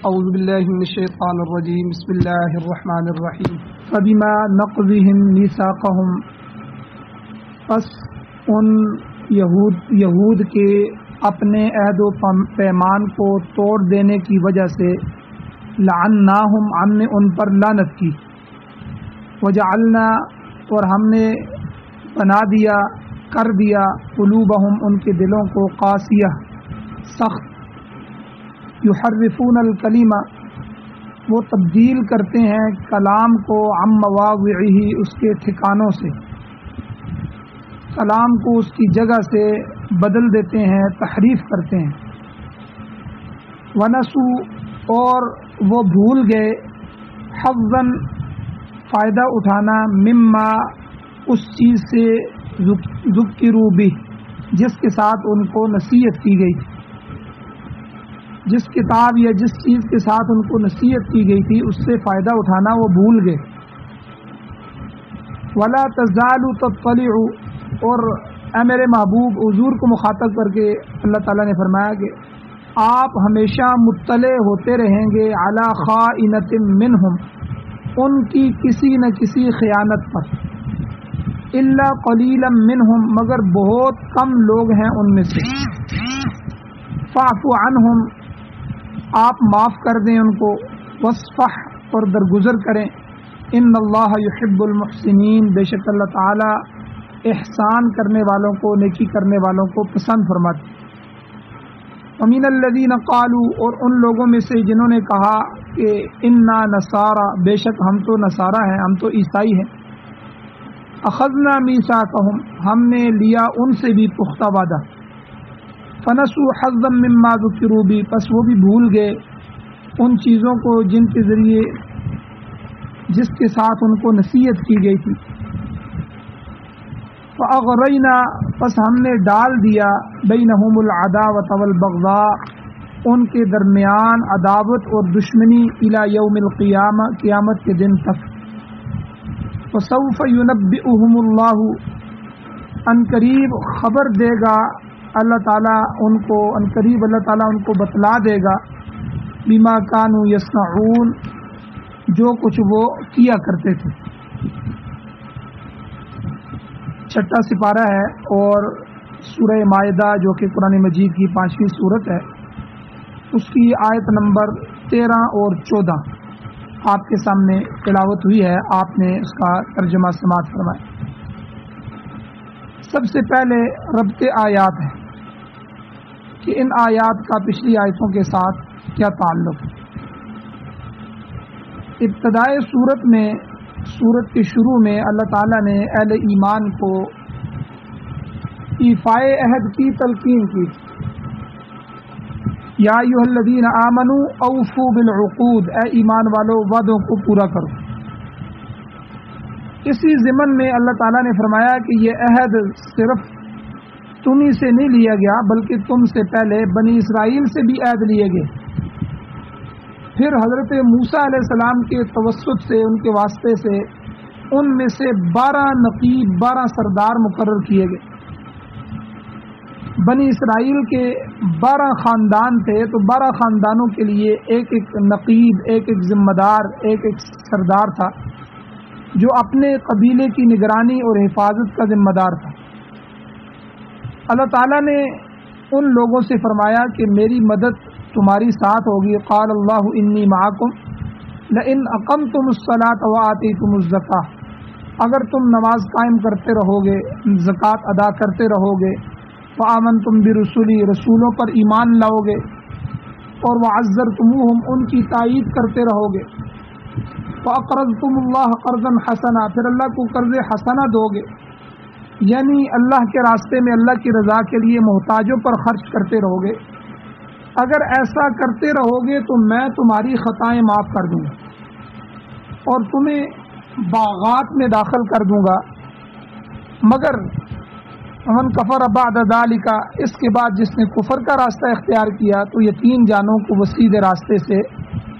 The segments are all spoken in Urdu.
اعوذ باللہ من الشیطان الرجیم بسم اللہ الرحمن الرحیم فبما نقضهم میثاقهم، پس ان یہود کے اپنے عہد و پیمان کو توڑ دینے کی وجہ سے لعناہم، ہم نے ان پر لعنت کی، وجعلنا، اور ہم نے بنا دیا، کر دیا، قلوبہم، ان کے دلوں کو، قاسیہ، سخت، یحرفون الکلمہ، وہ تبدیل کرتے ہیں کلام کو، عن مواضعہ، اس کے ٹھکانوں سے، کلام کو اس کی جگہ سے بدل دیتے ہیں، تحریف کرتے ہیں، ونسوا، اور وہ بھول گئے، حظا، فائدہ اٹھانا، مما، اس چیز سے، ذکروا بہ، جس کے ساتھ ان کو نصیحت کی گئی تھی، جس کتاب یا جس چیز کے ساتھ ان کو نصیحت کی گئی تھی اس سے فائدہ اٹھانا وہ بھول گئے۔ ولا تزال تطلع، اور اے میرے محبوب حضور کو مخاطب کر کے اللہ تعالیٰ نے فرمایا کہ آپ ہمیشہ مطلع ہوتے رہیں گے، علی خائنۃ منہم، ان کی کسی نہ کسی خیانت پر، الا قلیلا منہم، مگر بہت کم لوگ ہیں ان میں سے، فاعف عنہم، آپ معاف کر دیں ان کو، واصفح، اور درگزر کریں، ان اللہ یحب المحسنین، بے شک اللہ تعالی احسان کرنے والوں کو، نیکی کرنے والوں کو پسند فرماتے۔ ومن الذین قالوا، اور ان لوگوں میں سے جنہوں نے کہا کہ انا نصارا، بے شک ہم تو نصارہ ہیں، ہم تو عیسائی ہیں، اخذنا میثاقہم، ہم نے لیا ان سے بھی پختہ وعدہ، فنسوا حظا مما ذکروا بہ، پس وہ بھی بھول گئے ان چیزوں کو جن کے ذریعے، جس کے ساتھ ان کو نصیحت کی گئی تھی، فاغرینا، پس ہم نے ڈال دیا، بینہم العداوۃ والبغضاء، ان کے درمیان عداوت اور دشمنی، الی یوم القیامہ، قیامت کے دن تک، وسوف ینبئہم اللہ، ان قریب خبر دے گا اللہ تعالیٰ ان کو، ان قریب اللہ تعالیٰ ان کو بتلا دے گا، بما کانوا یصنعون، جو کچھ وہ کیا کرتے تھے۔ چھٹا سپارہ ہے اور سورہ مائدہ جو کہ قرآن مجید کی 5ویں سورت ہے، اس کی آیت نمبر 13 اور 14 آپ کے سامنے تلاوت ہوئی ہے، آپ نے اس کا ترجمہ سماعت فرمایا۔ سب سے پہلے ربط آیات ہے کہ ان آیات کا پچھلی آیتوں کے ساتھ کیا تعلق ہے۔ ابتدائے سورت میں، سورت کے شروع میں اللہ تعالیٰ نے اہل ایمان کو ایفائے عہد کی تلقین کی، یا ایھا الذین آمنوا اوفوا بالعقود، اے ایمان والو وعدوں کو پورا کرو۔ اسی ضمن میں اللہ تعالیٰ نے فرمایا کہ یہ عہد صرف تمہیں سے نہیں لیا گیا بلکہ تم سے پہلے بنی اسرائیل سے بھی عہد لیے گئے، پھر حضرت موسیٰ علیہ السلام کے توسط سے، ان کے واسطے سے، ان میں سے 12 نقیب، 12 سردار مقرر کیے گئے۔ بنی اسرائیل کے 12 خاندان تھے تو 12 خاندانوں کے لیے ایک ایک نقیب، ایک ایک ذمہ دار، ایک ایک سردار تھا جو اپنے قبیلے کی نگرانی اور حفاظت کا ذمہ دار تھا۔ اللہ تعالیٰ نے ان لوگوں سے فرمایا کہ میری مدد تمہاری ساتھ ہوگی، قال اللہ انی معکم لئن اقمتم الصلاۃ وآتیتم الزکاۃ، اگر تم نماز قائم کرتے رہو گے، زکوٰۃ ادا کرتے رہو گے، وآمنتم برسلی، رسولوں پر ایمان لاؤ گے، اور وعزرتموہم، ان کی تائید کرتے رہو گے، وَأَقْرَضْتُمُ اللَّهَ قَرْضًا حَسَنًا، پھر اللہ کو قرض حسنہ دو گے، یعنی اللہ کے راستے میں اللہ کی رضا کے لیے محتاجوں پر خرچ کرتے رہو گے، اگر ایسا کرتے رہو گے تو میں تمہاری خطائیں معاف کر دوں گا اور تمہیں باغات میں داخل کر دوں گا، مگر من کفر بعد ذلک، اس کے بعد جس نے کفر کا راستہ اختیار کیا تو یقین جانو کہ وہ سیدھے راستے سے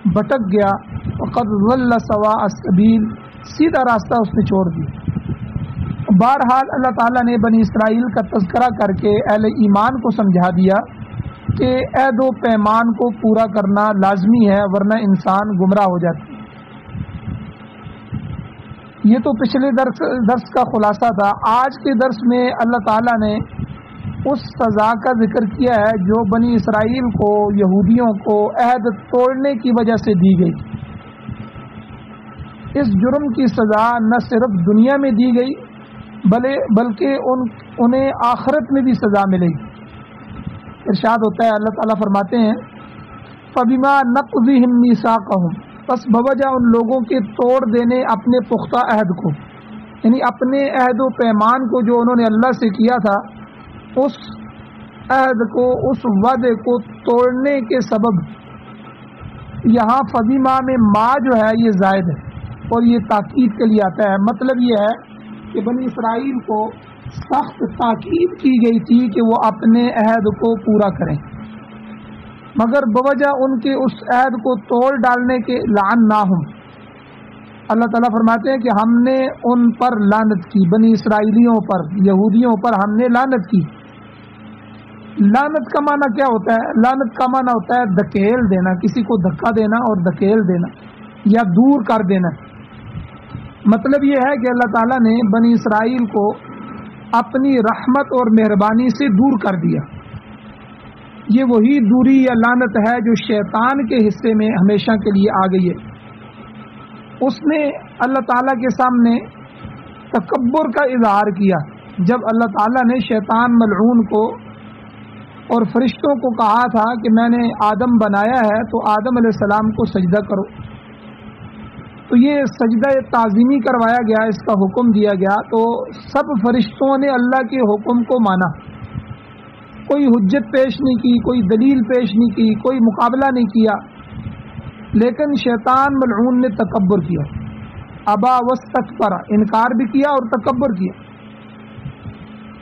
بھٹک گیا، وقد ضل سواء السبیل، سیدھا راستہ اس نے چھوڑ دیا۔ بہرحال اللہ تعالیٰ نے بنی اسرائیل کا تذکرہ کر کے اہل ایمان کو سمجھا دیا کہ عہد و پیمان کو پورا کرنا لازمی ہے، ورنہ انسان گمراہ ہو جاتا ہے۔ یہ تو پچھلے درس کا خلاصہ تھا۔ آج کے درس میں اللہ تعالیٰ نے اس سزا کا ذکر کیا ہے جو بنی اسرائیل کو، یہودیوں کو عہد توڑنے کی وجہ سے دی گئی۔ اس جرم کی سزا نہ صرف دنیا میں دی گئی بلکہ انہیں آخرت میں بھی سزا ملے گی۔ ارشاد ہوتا ہے، اللہ تعالیٰ فرماتے ہیں فَبِمَا نَقْضِهِمْ مِيثَاقَهُمْ، بس بوجہ ان لوگوں کے توڑ دینے اپنے پختہ عہد کو، یعنی اپنے عہد و پیمان کو جو انہوں نے اللہ سے کیا تھا، اس عہد کو، اس وعدے کو توڑنے کے سبب، یہاں فبیما میں ما جو ہے یہ زائد ہے اور یہ تاکید کے لیے آتا ہے۔ مطلب یہ ہے کہ بنی اسرائیل کو سخت تاکید کی گئی تھی کہ وہ اپنے عہد کو پورا کریں، مگر بوجہ ان کے اس عہد کو توڑ ڈالنے کے لعناہم، اللہ تعالیٰ فرماتے ہیں کہ ہم نے ان پر لعنت کی، بنی اسرائیلیوں پر، یہودیوں پر ہم نے لعنت کی۔ لعنت کا معنی کیا ہوتا ہے؟ لعنت کا معنی ہوتا ہے دھکیل دینا، کسی کو دھکا دینا اور دھکیل دینا یا دور کر دینا۔ مطلب یہ ہے کہ اللہ تعالیٰ نے بنی اسرائیل کو اپنی رحمت اور مہربانی سے دور کر دیا۔ یہ وہی دوری یا لعنت ہے جو شیطان کے حصے میں ہمیشہ کے لیے آ گئی ہے۔ اس نے اللہ تعالیٰ کے سامنے تکبر کا اظہار کیا جب اللہ تعالیٰ نے شیطان ملعون کو اور فرشتوں کو کہا تھا کہ میں نے آدم بنایا ہے تو آدم علیہ السلام کو سجدہ کرو، تو یہ سجدہ تعظیمی کروایا گیا، اس کا حکم دیا گیا، تو سب فرشتوں نے اللہ کے حکم کو مانا، کوئی حجت پیش نہیں کی، کوئی دلیل پیش نہیں کی، کوئی مقابلہ نہیں کیا، لیکن شیطان ملعون نے تکبر کیا، ابا واستکبر، انکار بھی کیا اور تکبر کیا،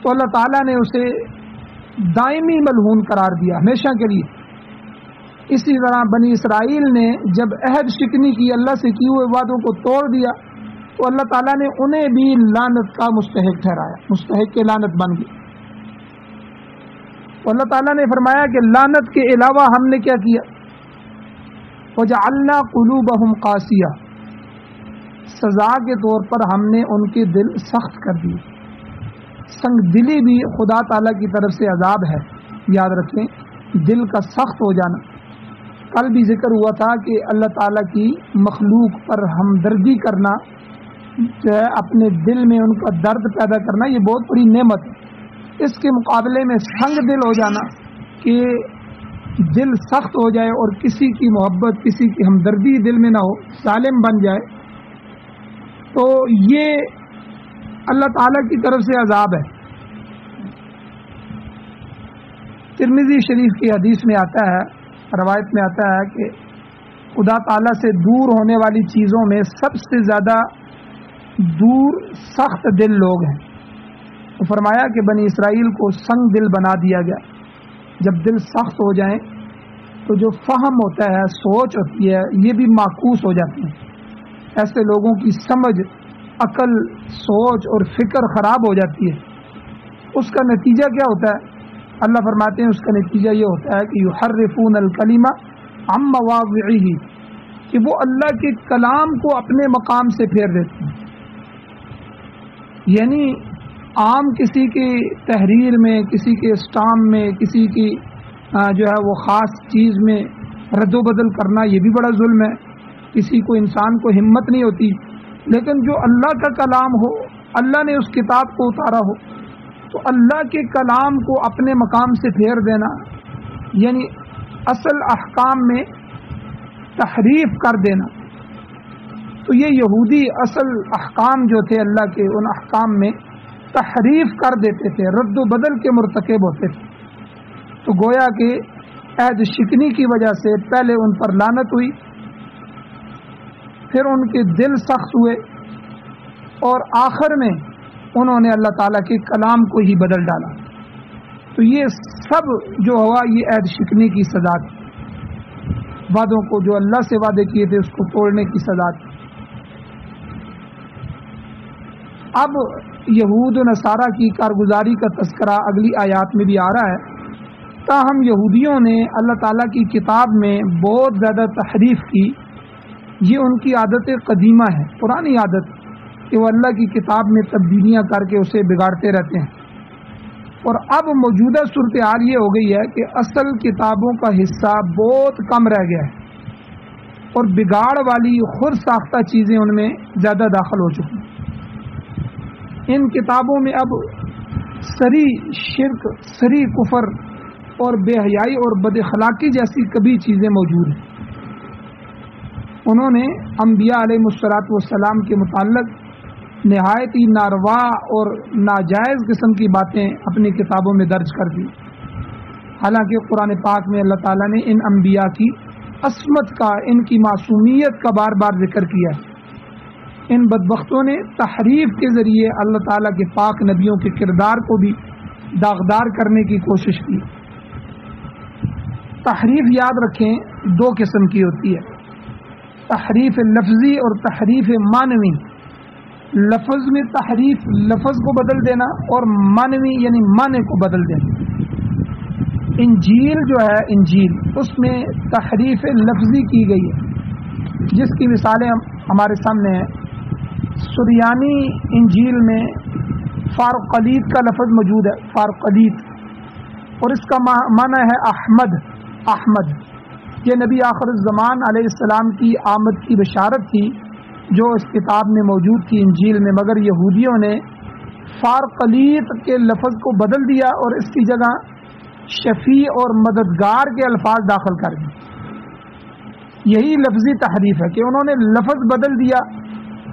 تو اللہ تعالیٰ نے اسے دائمی ملعون قرار دیا ہمیشہ کے لیے۔ اسی طرح بنی اسرائیل نے جب عہد شکنی کی، اللہ سے کیے ہوئے وعدوں کو توڑ دیا، تو اللہ تعالیٰ نے انہیں بھی لعنت کا مستحق ٹھہرایا، مستحق کے لعنت بن گئی۔ تو اللہ تعالیٰ نے فرمایا کہ لعنت کے علاوہ ہم نے کیا کیا؟ وَجَعَلْنَا قُلُوبَهُمْ قَاسِيَةً، سزا کے طور پر ہم نے ان کے دل سخت کر دیے۔ سنگ دلی بھی خدا تعالیٰ کی طرف سے عذاب ہے، یاد رکھیں، دل کا سخت ہو جانا۔ کل بھی ذکر ہوا تھا کہ اللہ تعالیٰ کی مخلوق پر ہمدردی کرنا جو ہے، اپنے دل میں ان کا درد پیدا کرنا، یہ بہت بڑی نعمت ہے۔ اس کے مقابلے میں سنگ دل ہو جانا، کہ دل سخت ہو جائے اور کسی کی محبت، کسی کی ہمدردی دل میں نہ ہو، ظالم بن جائے، تو یہ اللہ تعالیٰ کی طرف سے عذاب ہے۔ ترمذی شریف کی حدیث میں آتا ہے، روایت میں آتا ہے کہ خدا تعالیٰ سے دور ہونے والی چیزوں میں سب سے زیادہ دور سخت دل لوگ ہیں۔ تو فرمایا کہ بنی اسرائیل کو سنگ دل بنا دیا گیا۔ جب دل سخت ہو جائیں تو جو فہم ہوتا ہے، سوچ ہوتی ہے، یہ بھی معکوس ہو جاتی ہے۔ ایسے لوگوں کی سمجھ، عقل، سوچ اور فکر خراب ہو جاتی ہے۔ اس کا نتیجہ کیا ہوتا ہے؟ اللہ فرماتے ہیں اس کا نتیجہ یہ ہوتا ہے کہ یحرفون الکلمہ عن مواضعہ، کہ وہ اللہ کے کلام کو اپنے مقام سے پھیر دیتے ہیں۔ یعنی عام کسی کی تحریر میں، کسی کے اسٹامپ میں، کسی کی جو ہے وہ خاص چیز میں رد و بدل کرنا، یہ بھی بڑا ظلم ہے۔ کسی کو، انسان کو ہمت نہیں ہوتی، لیکن جو اللہ کا کلام ہو، اللہ نے اس کتاب کو اتارا ہو، تو اللہ کے کلام کو اپنے مقام سے پھیر دینا، یعنی اصل احکام میں تحریف کر دینا۔ تو یہ یہودی اصل احکام جو تھے اللہ کے، ان احکام میں تحریف کر دیتے تھے، رد و بدل کے مرتکب ہوتے تھے۔ تو گویا کہ عہد شکنی کی وجہ سے پہلے ان پر لعنت ہوئی، پھر ان کے دل سخت ہوئے، اور آخر میں انہوں نے اللہ تعالیٰ کے کلام کو ہی بدل ڈالا۔ تو یہ سب جو ہوا، یہ عہد شکنی کی سزا تھی، وعدوں کو جو اللہ سے وعدے کیے تھے اس کو توڑنے کی سزا تھی۔ اب یہود و نصارہ کی کارگزاری کا تذکرہ اگلی آیات میں بھی آ رہا ہے۔ تاہم یہودیوں نے اللہ تعالیٰ کی کتاب میں بہت زیادہ تحریف کی. یہ ان کی عادت قدیمہ ہے، پرانی عادت کہ وہ اللہ کی کتاب میں تبدیلیاں کر کے اسے بگاڑتے رہتے ہیں. اور اب موجودہ صورتحال یہ ہو گئی ہے کہ اصل کتابوں کا حصہ بہت کم رہ گیا ہے اور بگاڑ والی خود ساختہ چیزیں ان میں زیادہ داخل ہو چکی ہیں. ان کتابوں میں اب سری شرک، سری کفر اور بے حیائی اور بد اخلاقی جیسی کبھی چیزیں موجود ہیں. انہوں نے انبیاء علیہ السلام کے متعلق نہایت ہی ناروا اور ناجائز قسم کی باتیں اپنی کتابوں میں درج کر دی. حالانکہ قرآن پاک میں اللہ تعالیٰ نے ان انبیاء کی عصمت کا، ان کی معصومیت کا بار بار ذکر کیا ہے. ان بدبختوں نے تحریف کے ذریعے اللہ تعالیٰ کے پاک نبیوں کے کردار کو بھی داغدار کرنے کی کوشش کی. تحریف یاد رکھیں دو قسم کی ہوتی ہے، تحریف لفظی اور تحریف معنوی. لفظ میں تحریف، لفظ کو بدل دینا، اور معنوی یعنی معنی کو بدل دینا. انجیل جو ہے، انجیل اس میں تحریف لفظی کی گئی ہے، جس کی مثالیں ہمارے سامنے ہیں. سریانی انجیل میں فارقلیت کا لفظ موجود ہے، فارقلیت، اور اس کا معنی ہے احمد. احمد یہ نبی آخر الزمان علیہ السلام کی آمد کی بشارت تھی جو اس کتاب میں موجود تھی انجیل میں، مگر یہودیوں نے فارقلیت کے لفظ کو بدل دیا اور اس کی جگہ شفیع اور مددگار کے الفاظ داخل کر دیے. یہی لفظی تحریف ہے کہ انہوں نے لفظ بدل دیا.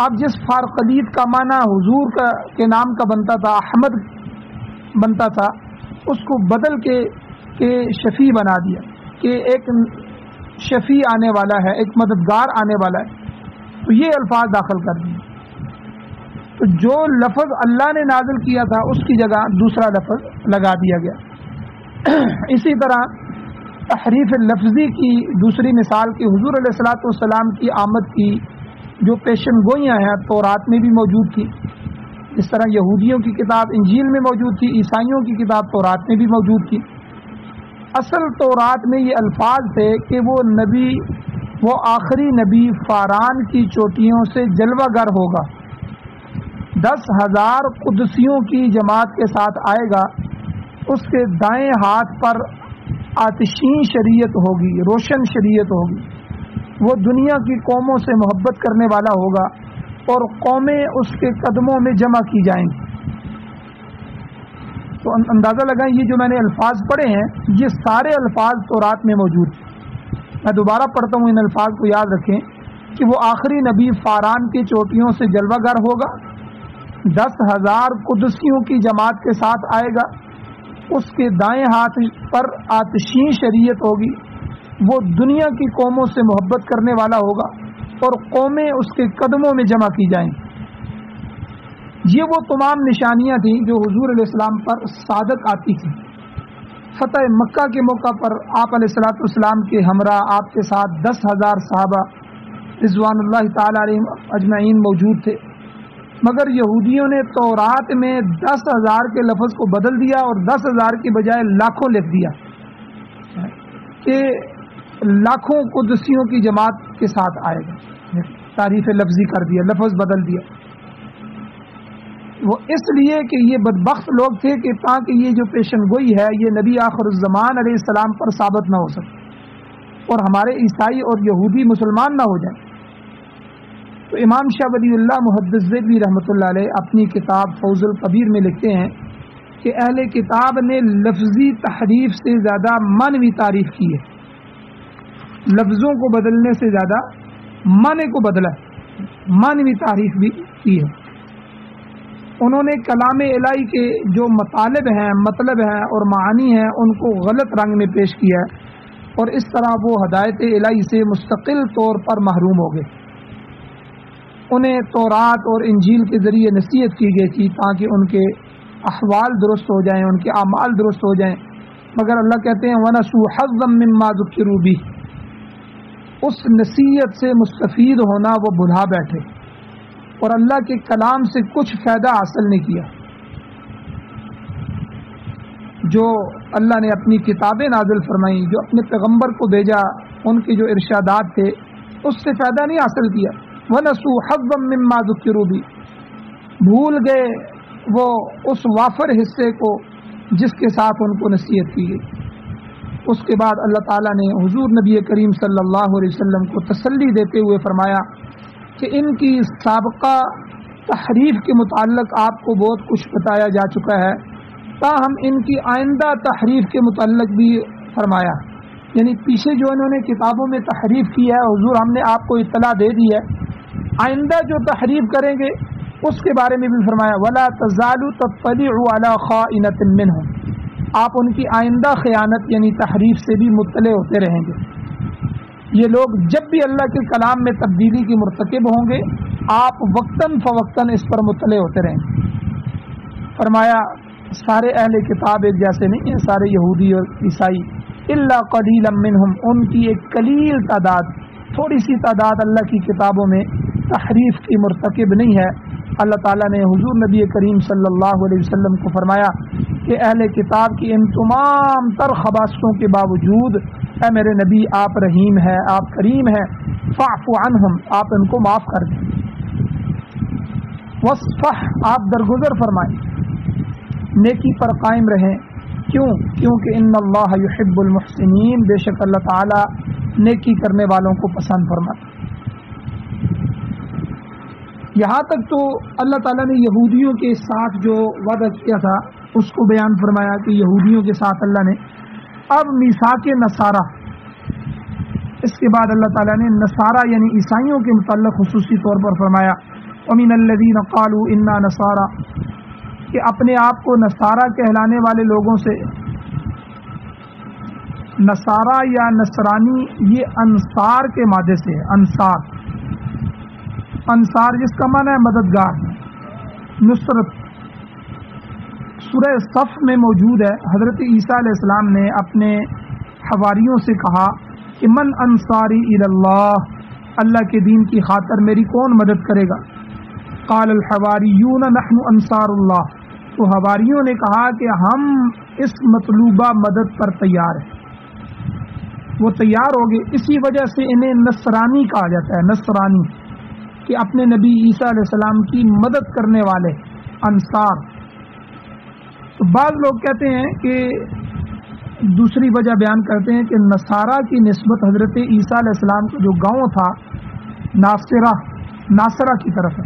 اب جس فارقلیت کا معنی حضور کے نام کا بنتا تھا، احمد بنتا تھا، اس کو بدل کے شفیع بنا دیا کہ ایک شفیع آنے والا ہے، ایک مددگار آنے والا ہے. تو یہ الفاظ داخل کر دیے. تو جو لفظ اللہ نے نازل کیا تھا اس کی جگہ دوسرا لفظ لگا دیا گیا. اسی طرح تحریف لفظی کی دوسری مثال کہ حضور علیہ السلام کی آمد کی جو پیشن گوئیاں ہیں تورات میں بھی موجود تھی. اس طرح یہودیوں کی کتاب انجیل میں موجود تھی، عیسائیوں کی کتاب تورات میں بھی موجود تھی. اصل تورات میں یہ الفاظ تھے کہ وہ آخری نبی فاران کی چوٹیوں سے جلوہ گر ہوگا، 10,000 قدسیوں کی جماعت کے ساتھ آئے گا، اس کے دائیں ہاتھ پر آتشین شریعت ہوگی، روشن شریعت ہوگی. وہ دنیا کی قوموں سے محبت کرنے والا ہوگا اور قومیں اس کے قدموں میں جمع کی جائیں گی. تو اندازہ لگائیں یہ جو میں نے الفاظ پڑھے ہیں یہ سارے الفاظ تورات میں موجود ہیں. میں دوبارہ پڑھتا ہوں، ان الفاظ کو یاد رکھیں کہ وہ آخری نبی فاران کی چوٹیوں سے جلوہ گر ہوگا، 10,000 قدسیوں کی جماعت کے ساتھ آئے گا، اس کے دائیں ہاتھ پر آتشین شریعت ہوگی، وہ دنیا کی قوموں سے محبت کرنے والا ہوگا اور قومیں اس کے قدموں میں جمع کی جائیں. یہ وہ تمام نشانیاں تھیں جو حضور علیہ السلام پر صادق آتی تھیں. فتح مکہ کے موقع پر آپ علیہ السلام کے ہمراہ آپ کے ساتھ 10,000 صحابہ رضوان اللہ تعالی علیہم اجمعین موجود تھے، مگر یہودیوں نے تورات میں 10,000 کے لفظ کو بدل دیا اور 10,000 کی بجائے لاکھوں لکھ دیا کہ لاکھوں قدسیوں کی جماعت کے ساتھ آئے گا. تعریف لفظی کر دیا، لفظ بدل دیا. وہ اس لیے کہ یہ بدبخت لوگ تھے کہ تاکہ یہ جو پیشن گوئی ہے یہ نبی آخر الزمان علیہ السلام پر ثابت نہ ہو سکے اور ہمارے عیسائی اور یہودی مسلمان نہ ہو جائیں. تو امام شاہ ولی اللہ محدث ذیلی رحمۃ اللہ علیہ اپنی کتاب فوز القبیر میں لکھتے ہیں کہ اہل کتاب نے لفظی تحریف سے زیادہ معنوی تعریف کی ہے. لفظوں کو بدلنے سے زیادہ معنی کو بدلا، معنوی تعریف بھی کی ہے. انہوں نے کلام الہی کے جو مطلب ہیں اور معانی ہیں ان کو غلط رنگ میں پیش کیا ہے اور اس طرح وہ ہدایت الہی سے مستقل طور پر محروم ہو گئے. انہیں تورات اور انجیل کے ذریعے نصیحت کی گئی تھی تاکہ ان کے احوال درست ہو جائیں، ان کے اعمال درست ہو جائیں، مگر اللہ کہتے ہیں وَنَسُوا حَظًّا مِّمَّا ذُكِّرُوا بِهِ، اس نصیحت سے مستفید ہونا وہ بھلا بیٹھے اور اللہ کے کلام سے کچھ فائدہ حاصل نہیں کیا. جو اللہ نے اپنی کتابیں نازل فرمائیں، جو اپنے پیغمبر کو بھیجا، ان کے جو ارشادات تھے اس سے فائدہ نہیں حاصل کیا۔ وَنَسُوا حَظًّا مِّمَّا ذُكِّرُوا بِهِ، بھول گئے وہ اس وافر حصے کو جس کے ساتھ ان کو نصیحت کی گئی۔ اس کے بعد اللہ تعالیٰ نے حضور نبی کریم صلی اللہ علیہ وسلم کو تسلی دیتے ہوئے فرمایا کہ ان کی سابقہ تحریف کے متعلق آپ کو بہت کچھ بتایا جا چکا ہے، تاہم ان کی آئندہ تحریف کے متعلق بھی فرمایا، یعنی پیچھے جو انہوں نے کتابوں میں تحریف کی ہے حضور ہم نے آپ کو اطلاع دے دی ہے، آئندہ جو تحریف کریں گے اس کے بارے میں بھی فرمایا وَلَا تَزَالُ تَطَّلِعُ عَلَى خَائِنَةٍ مِّنْهُمْ، آپ ان کی آئندہ خیانت یعنی تحریف سے بھی مطلع ہوتے رہیں گے۔ یہ لوگ جب بھی اللہ کے کلام میں تبدیلی کی مرتکب ہوں گے آپ وقتاً فوقتاً اس پر مطلع ہوتے رہیں گے۔ فرمایا سارے اہل کتاب ایک جیسے نہیں ہیں، سارے یہودی اور عیسائی، الا قلیلا منہم، ان کی ایک قلیل تعداد، تھوڑی سی تعداد اللہ کی کتابوں میں تحریف کی مرتکب نہیں ہے۔ اللہ تعالیٰ نے حضور نبی کریم صلی اللہ علیہ وسلم کو فرمایا کہ اہل کتاب کی ان تمام تر خباثتوں کے باوجود اے میرے نبی آپ رحیم ہیں، آپ کریم ہیں، فاعف عنہم، آپ ان کو معاف کر دیں، وصفح، آپ درگزر فرمائیں، نیکی پر قائم رہیں۔ کیونکہ ان اللہ یحب المحسنین، بے شک اللہ تعالیٰ نیکی کرنے والوں کو پسند فرماتا۔ یہاں تک تو اللہ تعالیٰ نے یہودیوں کے ساتھ جو وعدہ کیا تھا اس کو بیان فرمایا کہ یہودیوں کے ساتھ اللہ نے، اب میثاق نصارہ، اس کے بعد اللہ تعالیٰ نے نصارہ یعنی عیسائیوں کے متعلق خصوصی طور پر فرمایا وَمِنَ الَّذِينَ قَالُوا إِنَّا نَصَارَى، کہ اپنے آپ کو نصارہ کہلانے والے لوگوں سے، نصارہ یا نصرانی یہ انصار کے مادے سے ہے، انصار جس کا معنی ہے مددگار، نصرت۔ سورہ صف میں موجود ہے، حضرت عیسیٰ علیہ السلام نے اپنے حواریوں سے کہا کہ من انصاری الی اللہ، اللہ کے دین کی خاطر میری کون مدد کرے گا؟ قال الحواریون نحن انصار اللہ، تو حواریوں نے کہا کہ ہم اس مطلوبہ مدد پر تیار ہیں، وہ تیار ہو گئے۔ اسی وجہ سے انہیں نصرانی کہا جاتا ہے، نصرانی، کہ اپنے نبی عیسیٰ علیہ السلام کی مدد کرنے والے، انصار۔ تو بعض لوگ کہتے ہیں کہ دوسری وجہ بیان کرتے ہیں کہ نصارہ کی نسبت حضرت عیسیٰ علیہ السلام کا جو گاؤں تھا ناصرہ کی طرف ہے،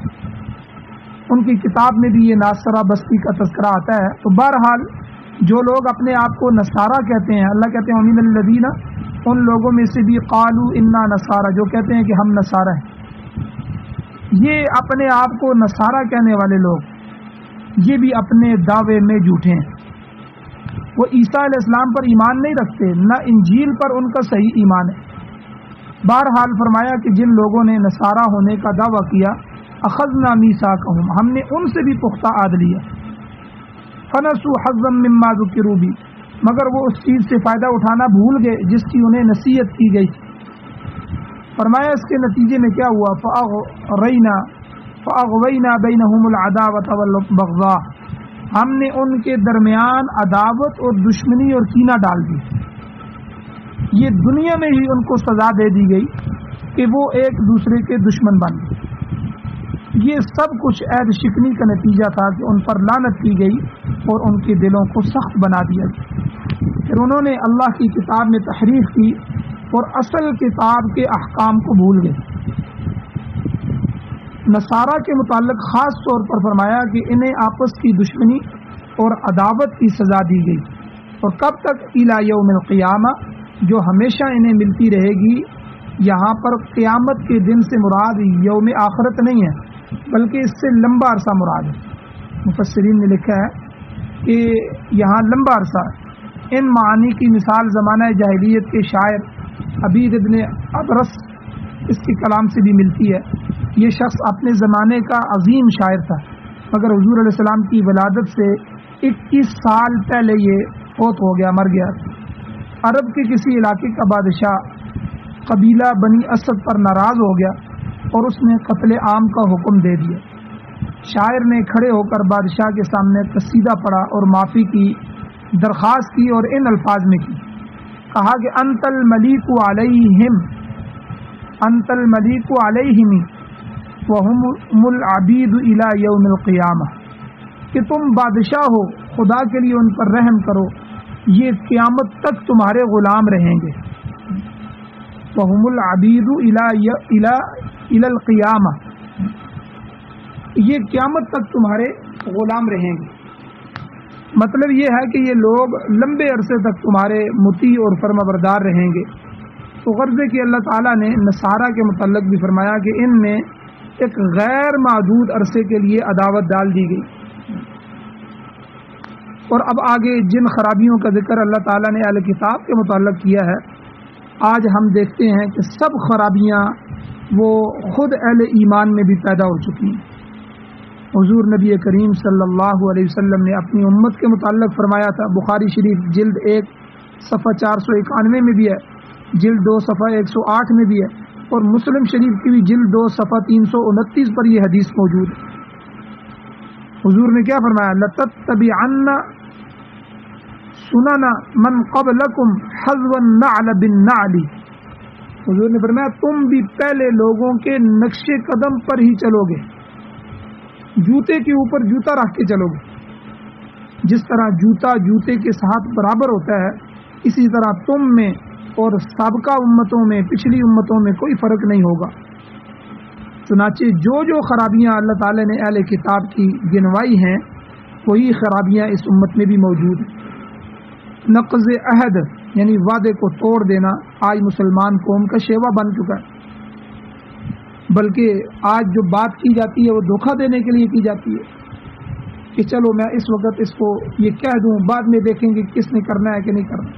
ان کی کتاب میں بھی یہ ناصرہ بستی کا تذکرہ آتا ہے۔ تو بہرحال جو لوگ اپنے آپ کو نصارہ کہتے ہیں، اللہ کہتے ہیں وَمِنَ الَّذِينَ، ان لوگوں میں سے بھی قالوا انا نصارى، جو کہتے ہیں کہ ہم نصارہ ہیں، یہ اپنے آپ کو نصارہ کہنے والے لوگ یہ بھی اپنے دعوے میں جھوٹے ہیں۔ وہ عیسیٰ علیہ السلام پر ایمان نہیں رکھتے، نہ انجیل پر ان کا صحیح ایمان ہے۔ بہرحال فرمایا کہ جن لوگوں نے نصارہ ہونے کا دعویٰ کیا اخذنا میثاقہم، ہم نے ان سے بھی پختہ عہد لیا، فنسوا حظا مما ذکروا بہ، مگر وہ اس چیز سے فائدہ اٹھانا بھول گئے جس کی انہیں نصیحت کی گئی۔ فرمایا اس کے نتیجے میں کیا ہوا؟ فَأَغْوَيْنَا بَيْنَهُمُ الْعَدَاوَةَ وَالْبَغْضَاءَ، ہم نے ان کے درمیان عداوت اور دشمنی اور کینہ ڈال دی۔ یہ دنیا میں ہی ان کو سزا دے دی گئی کہ وہ ایک دوسرے کے دشمن بن گئے۔ یہ سب کچھ عہد شکنی کا نتیجہ تھا کہ ان پر لعنت کی گئی اور ان کے دلوں کو سخت بنا دیا گیا۔ پھر انہوں نے اللہ کی کتاب میں تحریف کی اور اصل کتاب کے احکام کو بھول گئے۔ نصارہ کے متعلق خاص طور پر فرمایا کہ انہیں آپس کی دشمنی اور عداوت کی سزا دی گئی، اور کب تک؟ الی یوم القیامہ، جو ہمیشہ انہیں ملتی رہے گی۔ یہاں پر قیامت کے دن سے مراد یوم آخرت نہیں ہے، بلکہ اس سے لمبا عرصہ مراد ہے۔ مفسرین نے لکھا ہے کہ یہاں لمبا عرصہ، ان معانی کی مثال زمانہ جاہلیت کے شاعر عبید ابن ادرس اس کے کلام سے بھی ملتی ہے۔ یہ شخص اپنے زمانے کا عظیم شاعر تھا، مگر حضور علیہ السلام کی ولادت سے 21 سال پہلے یہ فوت ہو گیا، مر گیا۔ عرب کے کسی علاقے کا بادشاہ قبیلہ بنی اسد پر ناراض ہو گیا اور اس نے قتل عام کا حکم دے دیا۔ شاعر نے کھڑے ہو کر بادشاہ کے سامنے قصیدہ پڑھا اور معافی کی درخواست کی اور ان الفاظ میں کی، کہا کہ انت الملیک علیہم، انت الملیک علیہم وہم العبید الی یوم القیامہ، کہ تم بادشاہ ہو، خدا کے لیے ان پر رحم کرو، یہ قیامت تک تمہارے غلام رہیں گے۔ وہم العبید الی القیامہ، یہ قیامت تک تمہارے غلام رہیں گے۔ مطلب یہ ہے کہ یہ لوگ لمبے عرصے تک تمہارے مطیع اور فرما بردار رہیں گے۔ تو غرض ہے کہ اللہ تعالیٰ نے نصارہ کے متعلق بھی فرمایا کہ ان میں ایک غیر محدود عرصے کے لیے عداوت ڈال دی گئی۔ اور اب آگے جن خرابیوں کا ذکر اللہ تعالیٰ نے اہل کتاب کے متعلق کیا ہے، آج ہم دیکھتے ہیں کہ سب خرابیاں وہ خود اہل ایمان میں بھی پیدا ہو چکی ہیں۔ حضور نبی کریم صلی اللہ علیہ وسلم نے اپنی امت کے متعلق فرمایا تھا، بخاری شریف جلد 1 صفحہ 491 میں بھی ہے، جلد 2 صفحہ 108 میں بھی ہے، اور مسلم شریف کی بھی جلد 2 صفحہ 329 پر یہ حدیث موجود ہے۔ حضور نے کیا فرمایا؟ لَتَتَّبِعَنَّ سُنَنَ مَنْ قَبْلَكُمْ حَذْوَ النَّعْلِ بِالنَّعْلِ، حضور نے فرمایا تم بھی پہلے لوگوں کے نقش قدم پر ہی چلو گے، جوتے کے اوپر جوتا رکھ کے چلو گے۔ جس طرح جوتا جوتے کے ساتھ برابر ہوتا ہے، اسی طرح تم میں اور سابقہ امتوں میں، پچھلی امتوں میں کوئی فرق نہیں ہوگا۔ چنانچہ جو خرابیاں اللہ تعالی نے اہل کتاب کی گنوائی ہیں، وہی خرابیاں اس امت میں بھی موجود ہیں۔ نقض عہد یعنی وعدے کو توڑ دینا آج مسلمان قوم کا شیوا بن چکا ہے، بلکہ آج جو بات کی جاتی ہے وہ دھوکہ دینے کے لیے کی جاتی ہے کہ چلو میں اس وقت اس کو یہ کہہ دوں، بعد میں دیکھیں گے کس نے کرنا ہے کہ نہیں کرنا۔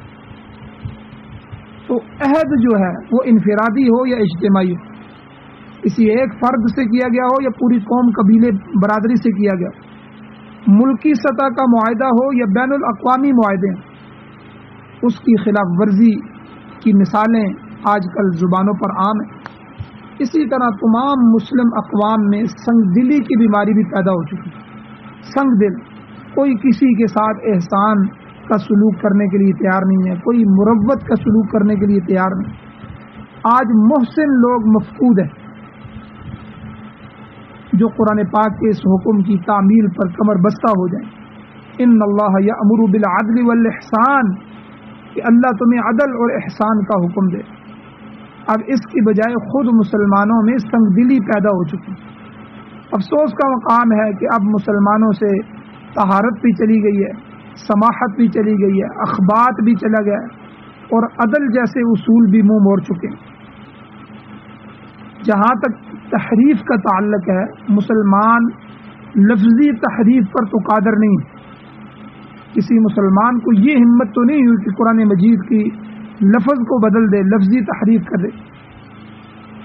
تو عہد جو ہے وہ انفرادی ہو یا اجتماعی ہو، کسی ایک فرد سے کیا گیا ہو یا پوری قوم قبیلے برادری سے کیا گیا، ملکی سطح کا معاہدہ ہو یا بین الاقوامی معاہدے، اس کی خلاف ورزی کی مثالیں آج کل زبانوں پر عام ہیں۔ اسی طرح تمام مسلم اقوام میں سنگ دلی کی بیماری بھی پیدا ہو چکی ہے۔ سنگ دل، کوئی کسی کے ساتھ احسان کا سلوک کرنے کے لیے تیار نہیں ہے، کوئی مروت کا سلوک کرنے کے لیے تیار نہیں۔ آج محسن لوگ مفقود ہیں جو قرآن پاک کے اس حکم کی تعمیل پر کمر بستہ ہو جائیں، ان اللہ یأمر بالعدل والاحسان، کہ اللہ تمہیں عدل اور احسان کا حکم دے۔ اب اس کی بجائے خود مسلمانوں میں سنگ دلی پیدا ہو چکی۔ افسوس کا مقام ہے کہ اب مسلمانوں سے طہارت بھی چلی گئی ہے، سماحت بھی چلی گئی ہے، اخبات بھی چلا گیا ہے، اور عدل جیسے اصول بھی منہ موڑ چکے ہیں۔ جہاں تک تحریف کا تعلق ہے، مسلمان لفظی تحریف پر تو قادر نہیں۔ کسی مسلمان کو یہ ہمت تو نہیں ہوئی کہ قرآن مجید کی لفظ کو بدل دے، لفظی تحریف کر دے۔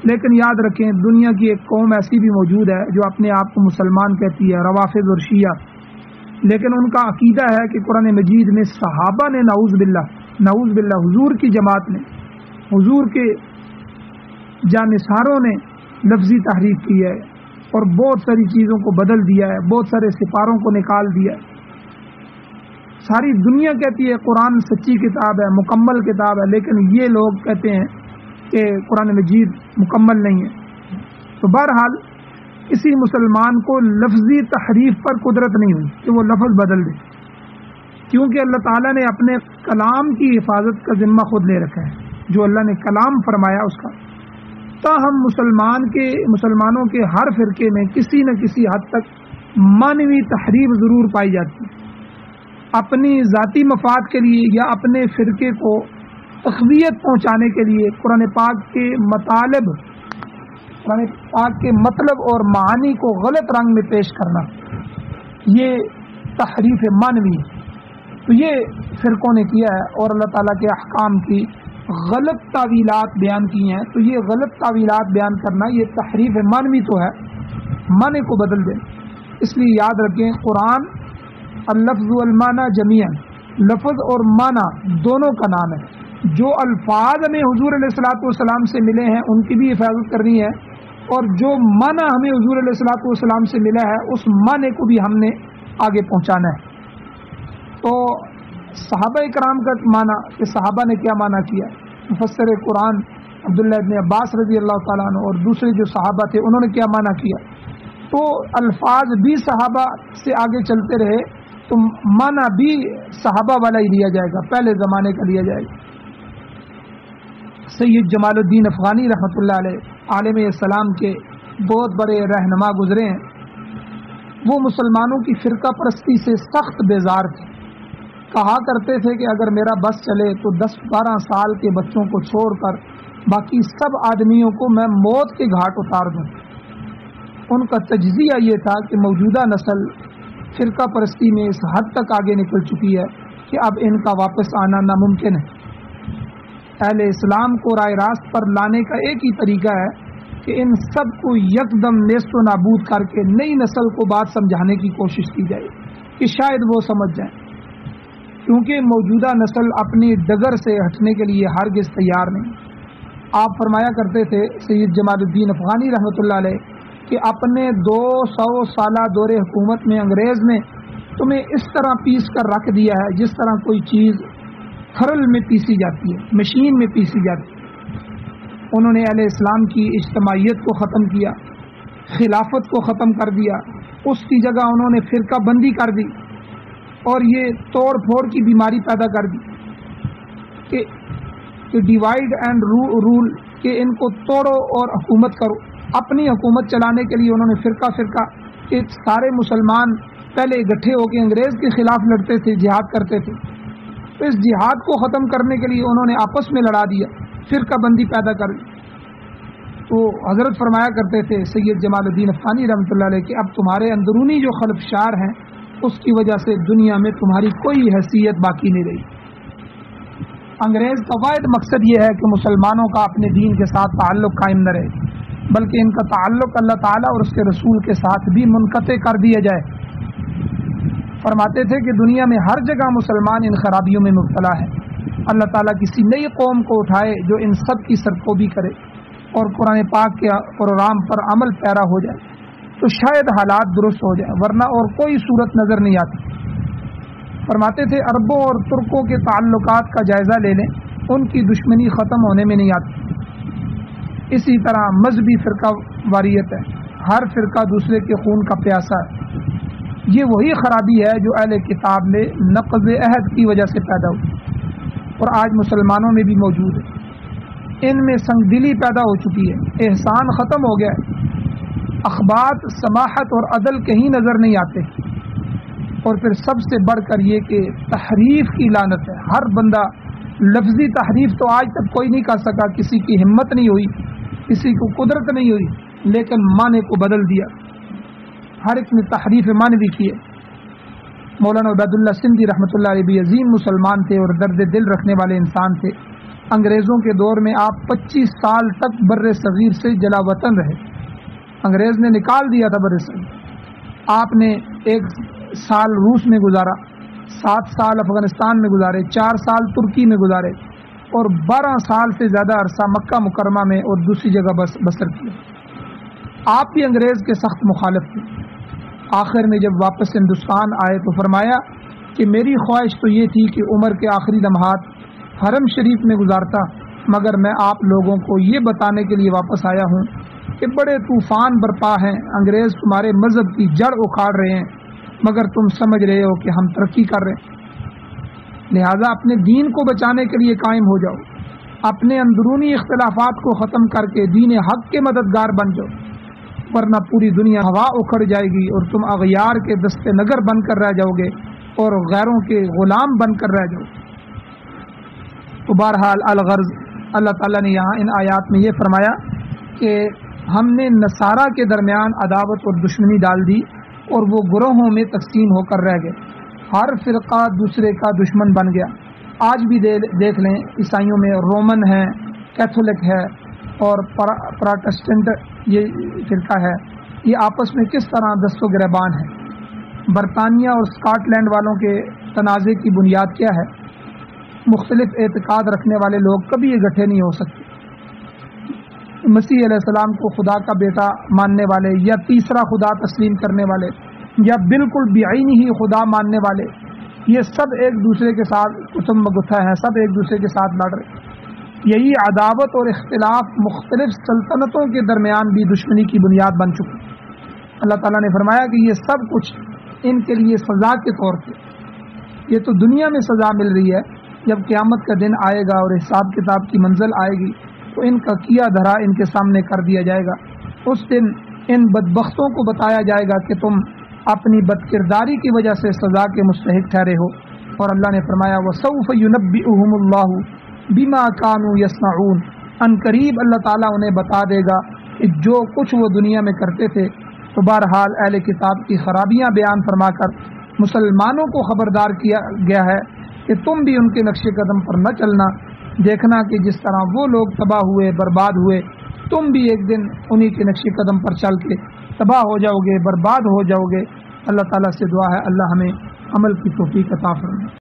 لیکن یاد رکھیں، دنیا کی ایک قوم ایسی بھی موجود ہے جو اپنے آپ کو مسلمان کہتی ہے، روافض اور شیعہ، لیکن ان کا عقیدہ ہے کہ قرآن مجید میں صحابہ نے نعوذ باللہ حضور کی جماعت نے، حضور کے جانثاروں نے لفظی تحریف کی ہے اور بہت ساری چیزوں کو بدل دیا ہے، بہت سارے سپاروں کو نکال دیا ہے۔ ساری دنیا کہتی ہے قرآن سچی کتاب ہے، مکمل کتاب ہے، لیکن یہ لوگ کہتے ہیں کہ قرآن مجید مکمل نہیں ہے۔ تو بہرحال کسی مسلمان کو لفظی تحریف پر قدرت نہیں ہوئی کہ وہ لفظ بدل دے، کیونکہ اللہ تعالیٰ نے اپنے کلام کی حفاظت کا ذمہ خود لے رکھا ہے، جو اللہ نے کلام فرمایا اس کا۔ تاہم مسلمانوں کے ہر فرقے میں کسی نہ کسی حد تک معنوی تحریف ضرور پائی جاتی ہے، اپنی ذاتی مفاد کے لیے یا اپنے فرقے کو تقویت پہنچانے کے لیے قرآن پاک کے مطالب، قرآن پاک کے مطلب اور معانی کو غلط رنگ میں پیش کرنا، یہ تحریف معنوی ہے۔ تو یہ فرقوں نے کیا ہے اور اللہ تعالیٰ کے احکام کی غلط تعویلات بیان کی ہیں۔ تو یہ غلط تعویلات بیان کرنا یہ تحریف معنوی تو ہے، معنی کو بدل دیں۔ اس لیے یاد رکھیں، قرآن اللفظ والمعنی جمیعاً، لفظ اور معنی دونوں کا نام ہے۔ جو الفاظ ہمیں حضور علیہ الصلوۃ والسلام سے ملے ہیں ان کی بھی حفاظت کرنی ہے، اور جو معنی ہمیں حضور علیہ الصلوۃ والسلام سے ملا ہے اس معنی کو بھی ہم نے آگے پہنچانا ہے۔ تو صحابہ کرام کا معنی کہ صحابہ نے کیا معنی کیا، مفسر قرآن عبداللہ ابن عباس رضی اللہ تعالیٰ عنہ اور دوسرے جو صحابہ تھے انہوں نے کیا معنی کیا، تو الفاظ بھی صحابہ سے آگے چلتے رہے تو معنی بھی صحابہ والا ہی لیا جائے گا، پہلے زمانے کا لیا جائے گا۔ سید جمال الدین افغانی رحمۃ اللہ علیہ عالم اسلام کے بہت بڑے رہنما گزرے ہیں، وہ مسلمانوں کی فرقہ پرستی سے سخت بیزار تھے، کہا کرتے تھے کہ اگر میرا بس چلے تو 10-12 سال کے بچوں کو چھوڑ کر باقی سب آدمیوں کو میں موت کے گھاٹ اتار دوں۔ ان کا تجزیہ یہ تھا کہ موجودہ نسل فرقہ پرستی میں اس حد تک آگے نکل چکی ہے کہ اب ان کا واپس آنا ناممکن ہے۔ اہل اسلام کو رائے راست پر لانے کا ایک ہی طریقہ ہے کہ ان سب کو یکدم نیست و نابود کر کے نئی نسل کو بات سمجھانے کی کوشش کی جائے کہ شاید وہ سمجھ جائیں، کیونکہ موجودہ نسل اپنی ڈگر سے ہٹنے کے لیے ہرگز تیار نہیں۔ آپ فرمایا کرتے تھے سید جمال الدین افغانی رحمۃ اللہ علیہ کہ اپنے 200 سالہ دور حکومت میں انگریز نے تمہیں اس طرح پیس کر رکھ دیا ہے جس طرح کوئی چیز کھرل میں پیسی جاتی ہے، مشین میں پیسی جاتی ہے۔ انہوں نے اہل اسلام کی اجتماعیت کو ختم کیا، خلافت کو ختم کر دیا، اس کی جگہ انہوں نے فرقہ بندی کر دی اور یہ توڑ پھوڑ کی بیماری پیدا کر دی کہ ڈیوائیڈ اینڈ رول، کہ ان کو توڑو اور حکومت کرو۔ اپنی حکومت چلانے کے لیے انہوں نے فرقہ کہ سارے مسلمان پہلے اکٹھے ہو کے انگریز کے خلاف لڑتے تھے، جہاد کرتے تھے، تو اس جہاد کو ختم کرنے کے لیے انہوں نے آپس میں لڑا دیا، فرقہ بندی پیدا کر دی۔ تو حضرت فرمایا کرتے تھے سید جمال الدین افغانی رحمۃ اللہ علیہ کہ اب تمہارے اندرونی جو خلفشار ہیں اس کی وجہ سے دنیا میں تمہاری کوئی حیثیت باقی نہیں رہی۔ انگریز کا واحد مقصد یہ ہے کہ مسلمانوں کا اپنے دین کے ساتھ تعلق قائم نہ رہے، بلکہ ان کا تعلق اللہ تعالیٰ اور اس کے رسول کے ساتھ بھی منقطع کر دیا جائے۔ فرماتے تھے کہ دنیا میں ہر جگہ مسلمان ان خرابیوں میں مبتلا ہے، اللہ تعالیٰ کسی نئی قوم کو اٹھائے جو ان سب کی سرکوبی کرے اور قرآن پاک کے پروگرام پر عمل پیرا ہو جائے تو شاید حالات درست ہو جائے، ورنہ اور کوئی صورت نظر نہیں آتی۔ فرماتے تھے عربوں اور ترکوں کے تعلقات کا جائزہ لے لیں، ان کی دشمنی ختم ہونے میں نہیں آتی۔ اسی طرح مذہبی فرقہ واریت ہے، ہر فرقہ دوسرے کے خون کا پیاسا ہے۔ یہ وہی خرابی ہے جو اہل کتاب میں نقض عہد کی وجہ سے پیدا ہوئی اور آج مسلمانوں میں بھی موجود ہے۔ ان میں سنگ دلی پیدا ہو چکی ہے، احسان ختم ہو گیا ہے، اخبات، سماحت اور عدل کہیں نظر نہیں آتے، اور پھر سب سے بڑھ کر یہ کہ تحریف کی لعنت ہے۔ ہر بندہ لفظی تحریف تو آج تک کوئی نہیں کر سکا، کسی کی ہمت نہیں ہوئی، کسی کو قدرت نہیں ہوئی، لیکن معنی کو بدل دیا، ہر ایک نے تحریف معنی بھی کیے۔ مولانا عبید اللہ سندھی رحمۃ اللہ علیہ بھی عظیم مسلمان تھے اور درد دل رکھنے والے انسان تھے۔ انگریزوں کے دور میں آپ 25 سال تک بر صغیر سے جلا وطن رہے، انگریز نے نکال دیا تھا بر صغیر۔ آپ نے 1 سال روس میں گزارا، 7 سال افغانستان میں گزارے، 4 سال ترکی میں گزارے اور 12 سال سے زیادہ عرصہ مکہ مکرمہ میں اور دوسری جگہ بسر کیا۔ آپ بھی انگریز کے سخت مخالف تھے۔ آخر میں جب واپس ہندوستان آئے تو فرمایا کہ میری خواہش تو یہ تھی کہ عمر کے آخری لمحات حرم شریف میں گزارتا، مگر میں آپ لوگوں کو یہ بتانے کے لیے واپس آیا ہوں کہ بڑے طوفان برپا ہیں، انگریز تمہارے مذہب کی جڑ اکھاڑ رہے ہیں، مگر تم سمجھ رہے ہو کہ ہم ترقی کر رہے ہیں، لہذا اپنے دین کو بچانے کے لیے قائم ہو جاؤ، اپنے اندرونی اختلافات کو ختم کر کے دین حق کے مددگار بن جاؤ، ورنہ پوری دنیا ہوا اکھڑ جائے گی اور تم اغیار کے دستے نگر بن کر رہ جاؤ گے اور غیروں کے غلام بن کر رہ جاؤ۔ تو بہرحال الغرض اللہ تعالیٰ نے یہاں ان آیات میں یہ فرمایا کہ ہم نے نصارہ کے درمیان عداوت اور دشمنی ڈال دی اور وہ گروہوں میں تقسیم ہو کر رہ گئے، ہر فرقہ دوسرے کا دشمن بن گیا۔ آج بھی دیکھ لیں، عیسائیوں میں رومن ہے، کیتھولک ہے اور پروٹسٹنٹ یہ فرقہ ہے، یہ آپس میں کس طرح دست و گریبان ہے۔ برطانیہ اور اسکاٹ لینڈ والوں کے تنازع کی بنیاد کیا ہے؟ مختلف اعتقاد رکھنے والے لوگ کبھی اکٹھے نہیں ہو سکتے۔ مسیح علیہ السلام کو خدا کا بیٹا ماننے والے یا تیسرا خدا تسلیم کرنے والے یا بالکل بعینی ہی خدا ماننے والے یہ سب ایک دوسرے کے ساتھ کتم بگتھا ہیں، سب ایک دوسرے کے ساتھ لڑ رہے۔ یہی عداوت اور اختلاف مختلف سلطنتوں کے درمیان بھی دشمنی کی بنیاد بن چکی۔ اللہ تعالیٰ نے فرمایا کہ یہ سب کچھ ان کے لیے سزا کے طور پہ، یہ تو دنیا میں سزا مل رہی ہے، جب قیامت کا دن آئے گا اور حساب کتاب کی منزل آئے گی تو ان کا کیا دھرا ان کے سامنے کر دیا جائے گا۔ اس دن ان بدبختوں کو بتایا جائے گا کہ تم اپنی بدکرداری کی وجہ سے سزا کے مستحق ٹھہرے ہو۔ اور اللہ نے فرمایا وَسَوْفَ يُنَبِّئُهُمُ اللَّهُ بِمَا كَانُوا يَصْنَعُونَ، ان قریب اللہ تعالیٰ انہیں بتا دے گا کہ جو کچھ وہ دنیا میں کرتے تھے۔ تو بہرحال اہل کتاب کی خرابیاں بیان فرما کر مسلمانوں کو خبردار کیا گیا ہے کہ تم بھی ان کے نقش قدم پر نہ چلنا، دیکھنا کہ جس طرح وہ لوگ تباہ ہوئے برباد ہوئے تم بھی ایک دن انہی کے نقش قدم پر چل کے تباہ ہو جاؤ گے، برباد ہو جاؤ گے۔ اللہ تعالیٰ سے دعا ہے اللہ ہمیں عمل کی توفیق عطا فرمائے۔